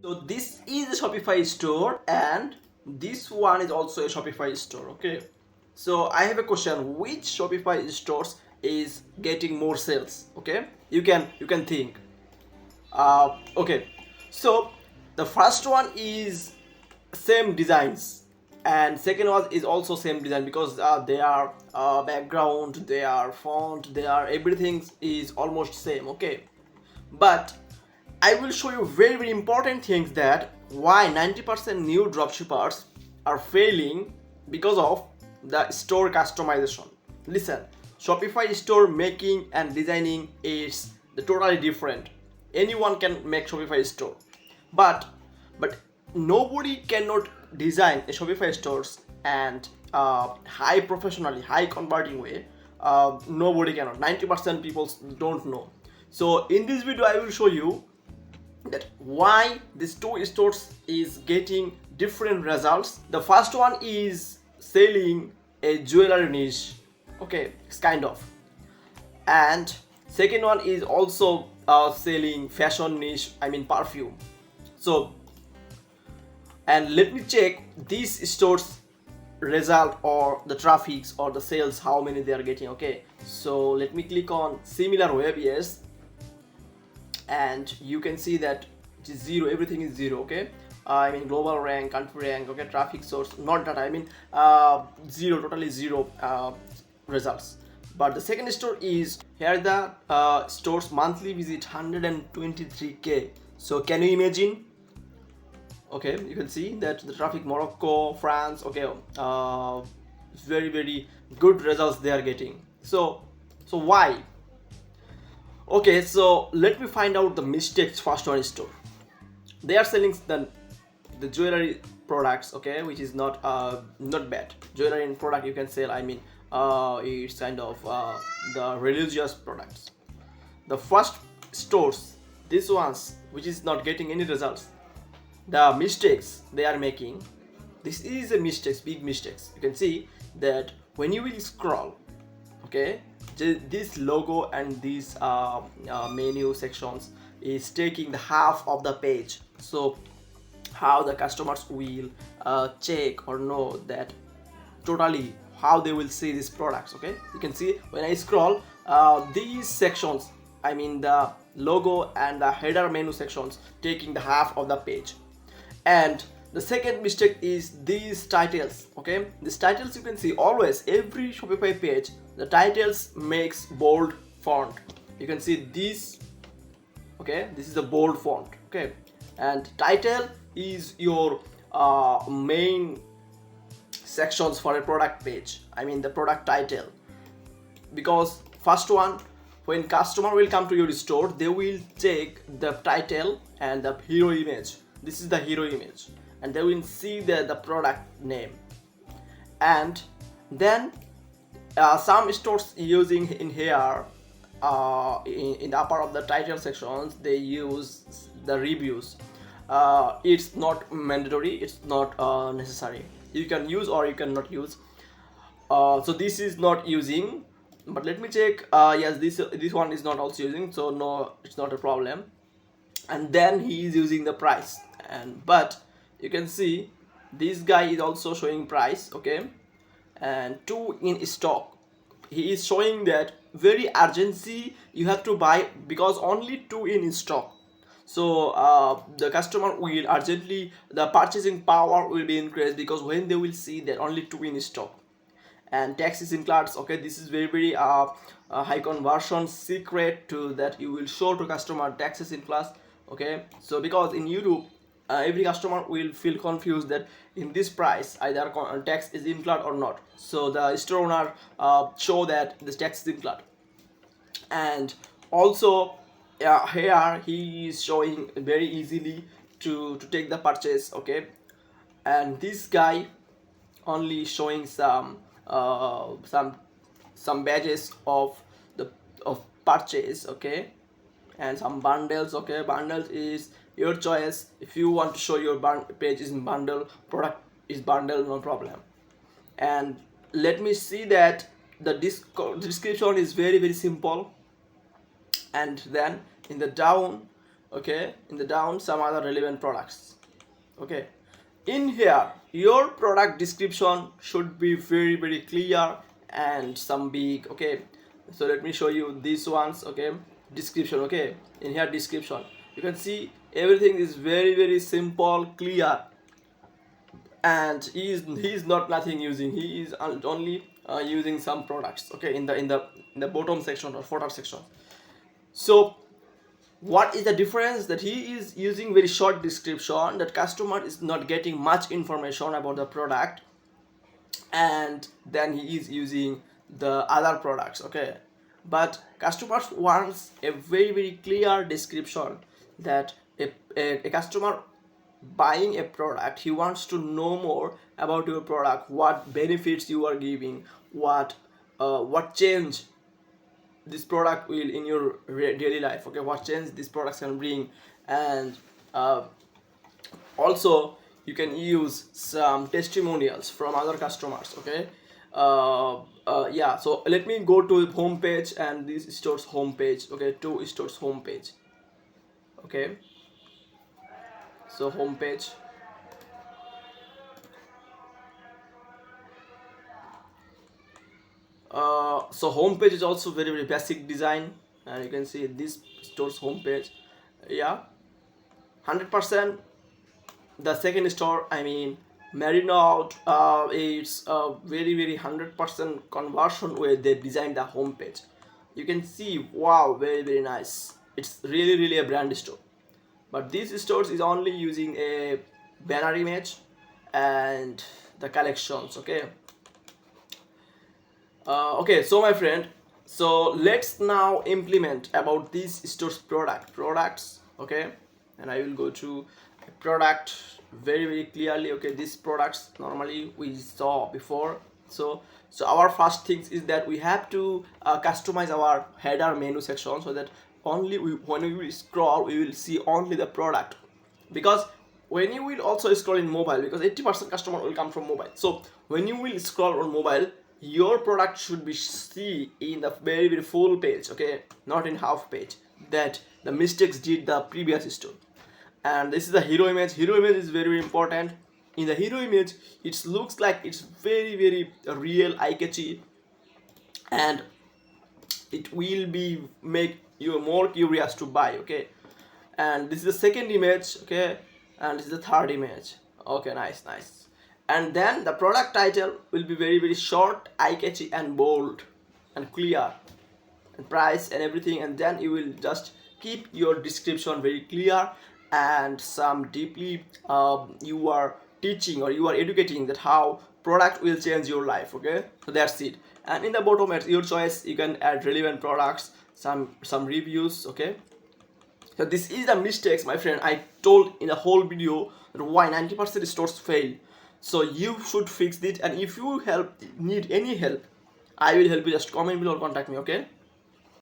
So this is a Shopify store and this one is also a Shopify store. Okay, so I have a question: which Shopify stores is getting more sales? Okay, you can think. Okay, so the first one is same designs, and second one is also same design because they are background, they are font, they are everything is almost same. Okay, but I will show you very important things that why 90% new dropshippers are failing because of the store customization. Listen, Shopify store making and designing is totally different. Anyone can make Shopify store, but but nobody cannot design a Shopify stores and high professionally, high converting way. Nobody cannot. 90% people don't know. So in this video, I will show you that why these two stores is getting different results. The first one is selling a jewelry niche. Okay, it's kind of, and second one is also selling fashion niche, I mean perfume. So, and let me check these stores result or the traffics or the sales, how many they are getting. Okay, so let me click on similar web. Yes, and you can see that it is zero, everything is zero. Okay, I mean global rank, country rank, okay, traffic source, not that, I mean zero, totally zero results. But the second store is here, the store's monthly visit 123k. So can you imagine? Okay, you can see that the traffic Morocco, France. Okay, very good results they are getting. So why? Okay, so let me find out the mistakes. First one store, they are selling the jewelry products. Okay, which is not bad. Jewelry and product you can sell, I mean it's kind of the religious products. The first stores, these ones which is not getting any results, the mistakes they are making, this is a mistakes, big mistakes. You can see that when you will scroll, okay, this logo and these menu sections is taking the half of the page. So how the customers will check or know that totally how they will see these products. Okay, you can see when I scroll these sections, I mean the logo and the header menu sections taking the half of the page. And the second mistake is these titles. Okay, these titles, you can see always every Shopify page the titles makes bold font. You can see this. Okay, this is a bold font. Okay, and title is your main sections for a product page, I mean the product title. Because first one, when customer will come to your store, they will take the title and the hero image. This is the hero image, and they will see the product name. And then some stores using in here in the upper of the title sections, they use the reviews. It's not mandatory, it's not necessary. You can use or you cannot use. So this is not using, but let me check. Yes, this one is not also using, so no, it's not a problem. And then he is using the price, and but you can see this guy is also showing price. Okay, and 2 in stock, he is showing that very urgency, you have to buy because only 2 in stock. So the customer will urgently, the purchasing power will be increased because when they will see that only 2 in stock. And tax is included. Okay, this is very high conversion secret to that you will show to customer taxes in class. Okay, so because in YouTube every customer will feel confused that in this price either tax is included or not. So the store owner show that this tax is included. And also here he is showing very easily to take the purchase. Okay, and this guy only showing some badges of the of purchase. Okay, and some bundles. Okay, bundles is your choice. If you want to show your page is in bundle, product is bundle, no problem. And let me see that the description is very simple. And then in the down okay, in the down some other relevant products. Okay, in here your product description should be very clear and some big. Okay, so let me show you these ones. Okay, description. Okay, in here description you can see everything is very simple, clear, and he is not nothing using, he is only using some products. Okay, in the bottom section or footer section. So what is the difference? That he is using very short description, that customer is not getting much information about the product, and then he is using the other products. Okay, but customers wants a very clear description, that a customer buying a product, he wants to know more about your product, what benefits you are giving, what change this product will in your daily life. Okay, what change this product can bring. And also you can use some testimonials from other customers. Okay, yeah, so let me go to the home page and this store's home page. Okay, to store's home page. Okay, so home page. So home page is also very basic design, and you can see this store's home page. Yeah, 100%. The second store, I mean Marino, it's a very 100% conversion where they designed the home page. You can see, wow, very nice. It's really a brand store. But this stores is only using a banner image and the collections. Okay, okay, so my friend, so let's now implement about these stores products. Okay, and I will go to product very clearly. Okay, these products normally we saw before. So our first things is that we have to customize our header menu section, so that only when we will scroll we will see only the product. Because when you will also scroll in mobile, because 80% customer will come from mobile, so when you will scroll on mobile, your product should be see in the very full page. Okay, not in half page, that the mistakes did the previous store. And this is the hero image. Hero image is very important. In the hero image it looks like it's very real, eye catchy, and it will be make you more curious to buy. Okay, and this is the second image. Okay, and this is the third image. Okay, nice. And then the product title will be very short, eye catchy and bold and clear, and price and everything. And then you will just keep your description very clear, and some deeply you are teaching or you are educating that how product will change your life. Okay, so that's it. And in the bottom at your choice you can add relevant products, some reviews. Okay, so this is the mistakes, my friend, I told in the whole video, that why 90% stores fail. So you should fix it, and if you need any help, I will help you. Just comment below or contact me. Okay.